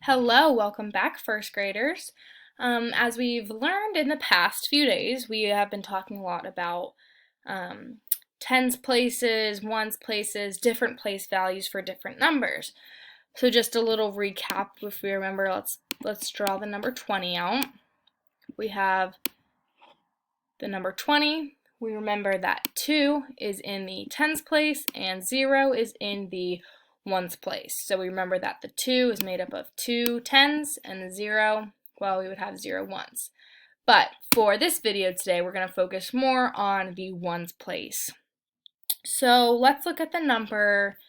Hello, welcome back, first graders. As we've learned in the past few days, we have been talking a lot about tens places, ones places, different place values for different numbers. So just a little recap, if we remember, let's draw the number 20 out. We have the number 20. We remember that 2 is in the tens place and 0 is in the ones place. So we remember that the 2 is made up of 2 tens and the 0, well, we would have 0 ones. But for this video today, we're going to focus more on the ones place. So let's look at the number,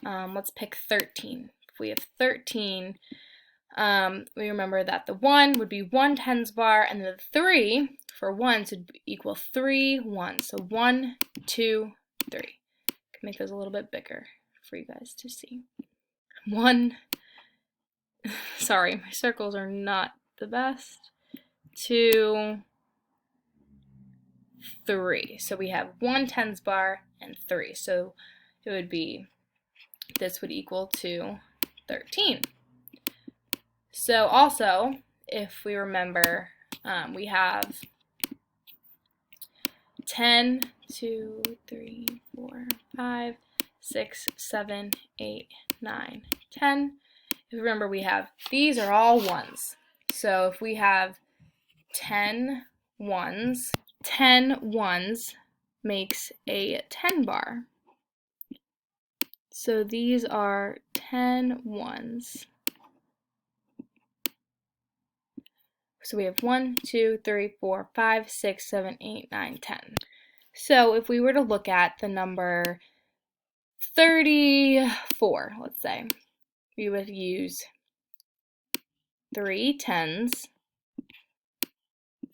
let's pick 13. If we have 13, we remember that the 1 would be 1 tens bar, and the 3 for ones would equal 3 ones. So 1, 2, 3. Can make those a little bit bigger for you guys to see. 1, sorry, my circles are not the best. 2, 3. So we have 1 tens bar and 3. So it would be, this would equal to 13. So also, if we remember, we have 10, 2, 3, 4, 5, 6, 7, 8, 9, 10. If you remember, these are all ones. So if we have 10 ones, 10 ones makes a 10 bar. So these are 10 ones. So we have 1, 2, 3, 4, 5, 6, 7, 8, 9, 10. So if we were to look at the number 34, let's say, we would use 3 tens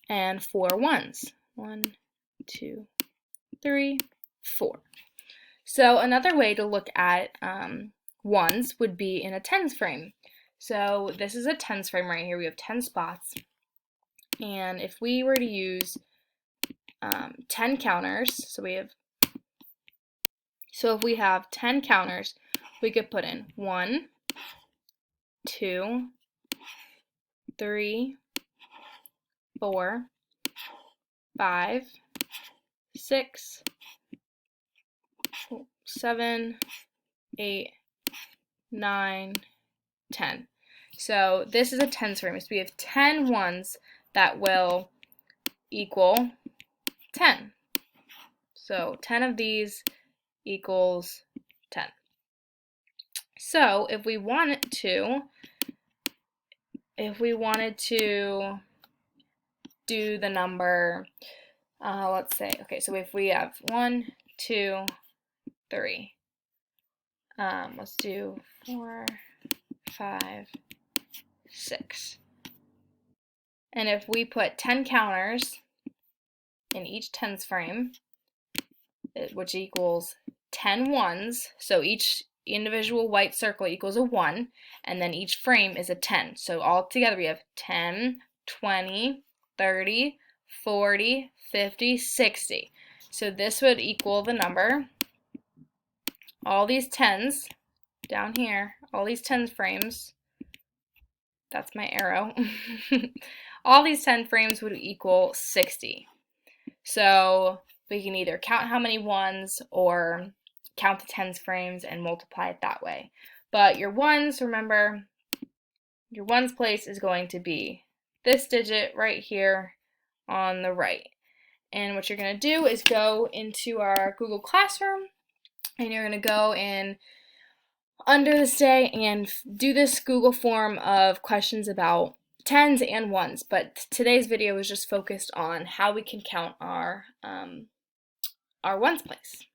and 4 ones. 1, 2, 3, 4. So another way to look at ones would be in a tens frame. So this is a tens frame right here. We have 10 spots. And if we were to use 10 counters, so if we have 10 counters, we could put in 1, 2, 3, 4, 5, 6, 7, 8, 9, 10. So this is a tens frame. So we have 10 ones that will equal 10. So 10 of these equals 10. So if we wanted to do the number, let's say, okay, so if we have 1, 2, 3, let's do 4, 5, 6. And if we put 10 counters in each tens frame, which equals 10 ones, so each individual white circle equals a 1, and then each frame is a 10. So all together we have 10, 20, 30, 40, 50, 60. So this would equal the number, all these tens down here, all these tens frames, that's my arrow, all these 10 frames would equal 60. So we can either count how many ones or count the tens frames and multiply it that way. But your ones, remember, your ones place is going to be this digit right here on the right. And what you're going to do is go into our Google Classroom, and you're going to go in under this day and do this Google form of questions about tens and ones. But today's video is just focused on how we can count our ones place.